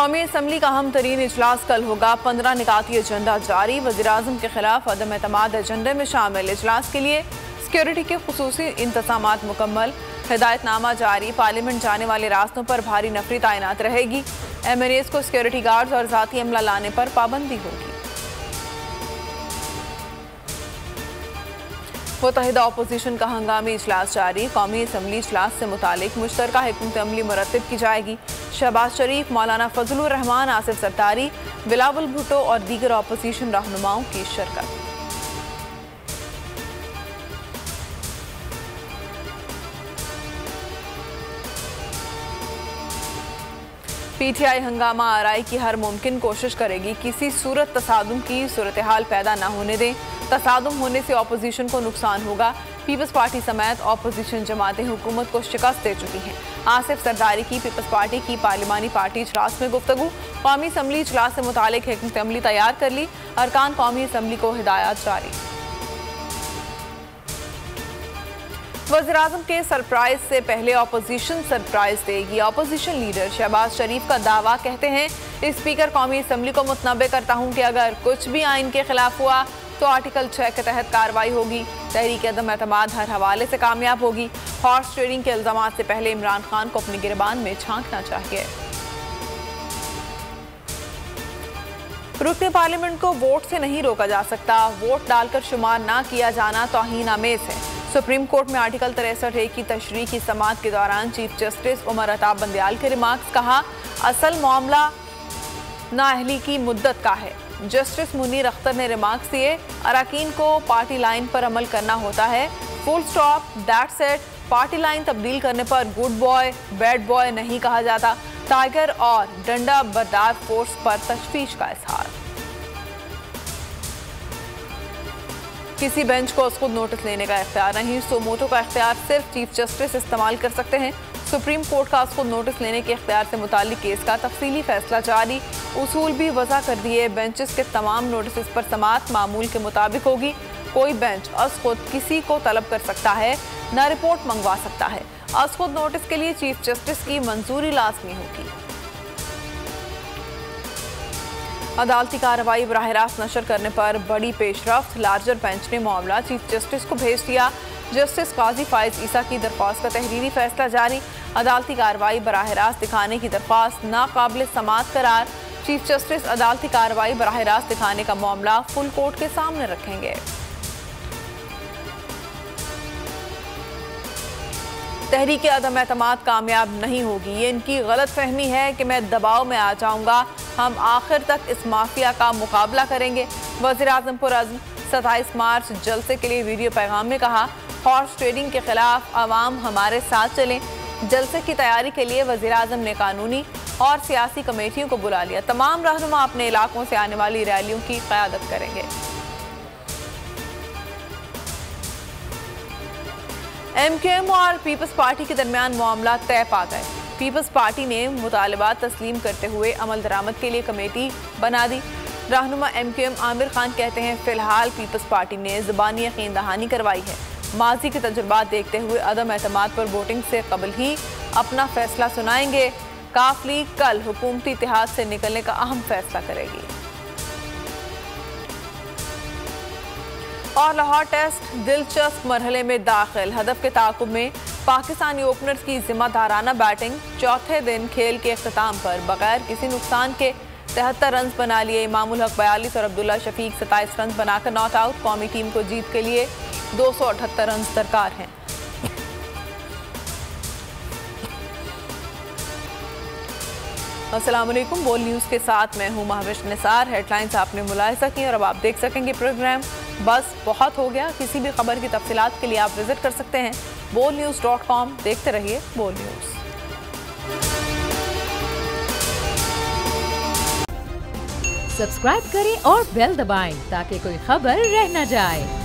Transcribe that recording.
कौमी असम्बली का अहम तरीन इजलास कल होगा। 15 निकाती एजेंडा जारी। वज़ीर-ए-आज़म के खिलाफ अदम एतमाद एजेंडे में शामिल। इजलास के लिए सिक्योरिटी के खुसूसी इंतजामात मुकम्मल। हिदायतनामा जारी। पार्लियामेंट जाने वाले रास्तों पर भारी नफरी तैनात रहेगी। MNAs को सिक्योरिटी गार्ड्स और जाती अमला लाने पर पाबंदी होगी। मुत्तहिदा अपोजिशन का हंगामी इजलास जारी। कौमी असम्बली इजलास से मुतालिक मुश्तरका हिकमत अमली मुरतब की जाएगी। शहबाज शरीफ, मौलाना फजलुर रहमान, आसिफ सरदारी, बिलावल भुट्टो और दीगर अपोजिशन रहनुमाओं की शिरकत। PTI हंगामा आराई की हर मुमकिन कोशिश करेगी। किसी सूरत तसादुम की सूरत हाल पैदा न होने दें। तसादुम होने से अपोजिशन को नुकसान होगा। पीपल्स पार्टी समेत अपोजिशन जमातें हुकूमत को शिकस्त दे चुकी हैं। आसिफ सरदारी की पीपल्स पार्टी की पार्लिमानी पार्टी इजलास में गुफ्तगू। कौमी असम्बली इजलास से मुतालिक हिकमत अमली तैयार कर ली। अरकान कौमी असम्बली को हिदायत जारी। वज़ीर-ए-आज़म के सरप्राइज से पहले अपोजिशन सरप्राइज देगी। अपोजिशन लीडर शहबाज शरीफ का दावा, कहते हैं स्पीकर कौमी असम्बली को मुतनब्बे करता हूं कि अगर कुछ भी आइन के खिलाफ हुआ तो आर्टिकल 6 के तहत कार्रवाई होगी। तहरीक अदम एतमाद हर हवाले से कामयाब होगी। हॉर्स ट्रेडिंग के इल्जामात से पहले इमरान खान को अपनी गिरबान में झांकना चाहिए। रुकने पार्लियामेंट को वोट से नहीं रोका जा सकता। वोट डालकर शुमार ना किया जाना तौहीन आमेज है। सुप्रीम कोर्ट में आर्टिकल 63A की तशरीह की समाअत के दौरान चीफ जस्टिस उमर अता बंदयाल के रिमार्क्स, कहा असल मामला नाअहली की मुद्दत का है। जस्टिस मुनीर अख्तर ने रिमार्क्स दिए, अरकान को पार्टी लाइन पर अमल करना होता है, full stop, that's it. Party line तब्दील करने पर गुड बॉय बैड बॉय नहीं कहा जाता। टाइगर और डंडा बरदार फोर्स पर तशवीश का इजहार। किसी बेंच को उसको नोटिस लेने का इख्तियार नहीं। सोमोटो का इख्तियार सिर्फ चीफ जस्टिस इस्तेमाल कर सकते हैं। सुप्रीम कोर्ट का उसको नोटिस लेने के इख्तियार से मुतालिक केस का तफसीली फैसला जारी। उसूल भी वज़ा कर दिए। बेंचेस के तमाम नोटिस पर समाअत मामूल के मुताबिक होगी। कोई बेंच खुद किसी को तलब कर सकता है, न रिपोर्ट मंगवा सकता है। खुद नोटिस के लिए चीफ जस्टिस की मंजूरी लाजमी होगी। अदालती कार्रवाई बराह रास्त नशर करने पर बड़ी पेशरफ्त। लार्जर बेंच ने मामला चीफ जस्टिस को भेज दिया। जस्टिस काजी फाइज ईसा की दरख्वास्त का तहरीरी फैसला जारी। अदालती कार्रवाई बराह रास्त दिखाने की दरख्वास्त नाकाबिल समाअत करार। चीफ जस्टिस अदालती कार्रवाई बराह रास्त दिखाने का मामला फुल कोर्ट के सामने रखेंगे। तहरीक अदम एतमाद कामयाब नहीं होगी। ये इनकी गलत फहमी है कि मैं दबाव में आ जाऊंगा। हम आखिर तक इस माफिया का मुकाबला करेंगे। वज़ीर-ए-आज़म पुरअज़्म 27 मार्च जलसे के लिए वीडियो पैगाम में कहा, हॉर्स ट्रेडिंग के खिलाफ आवाम हमारे साथ चलें। जलसे की तैयारी के लिए वज़ीर-ए-आज़म ने कानूनी और सियासी कमेटियों को बुला लिया। तमाम रहनुमा अपने इलाकों से आने वाली रैलियों की क़यादत करेंगे। MQM और पीपल्स पार्टी के दरमियान मामला तय पा गए। पीपल्स पार्टी ने मुतालबात तस्लीम करते हुए अमल दरामद के लिए कमेटी बना दी। रहनुमा MQM आमिर खान कहते हैं, फिलहाल पीपल्स पार्टी ने ज़बानी यकीन दहानी करवाई है। माजी के तजुर्बात देखते हुए अदम एतमाद पर वोटिंग से कबल ही अपना फैसला सुनाएंगे। काफ लीग कल हुकूमती इत्तेहाद से निकलने का अहम फैसला करेगी। और लाहौर टेस्ट दिलचस्प मरहले में दाखिल। हदफ के ताक़ुब में पाकिस्तानी ओपनर्स की जिम्मेदाराना बैटिंग। चौथे दिन खेल के अख्ताम पर बगैर किसी नुकसान के 73 रन बना लिए। इमामुल हक 42 और अब्दुल्ला शफीक 27 रन बनाकर नॉट आउट। कौमी टीम को जीत के लिए 278 रन दरकार हैं। अस्सलाम वालेकुम। बोल न्यूज़ के साथ मैं हूँ महविश निसार। हेडलाइंस आपने मुलाहिजा की और अब आप देख सकेंगे प्रोग्राम। बस बहुत हो गया। किसी भी खबर की तफसीलात के लिए आप विजिट कर सकते हैं bolnews.com। देखते रहिए बोल न्यूज़। सब्सक्राइब करें और बेल दबाएं ताकि कोई खबर रह न जाए।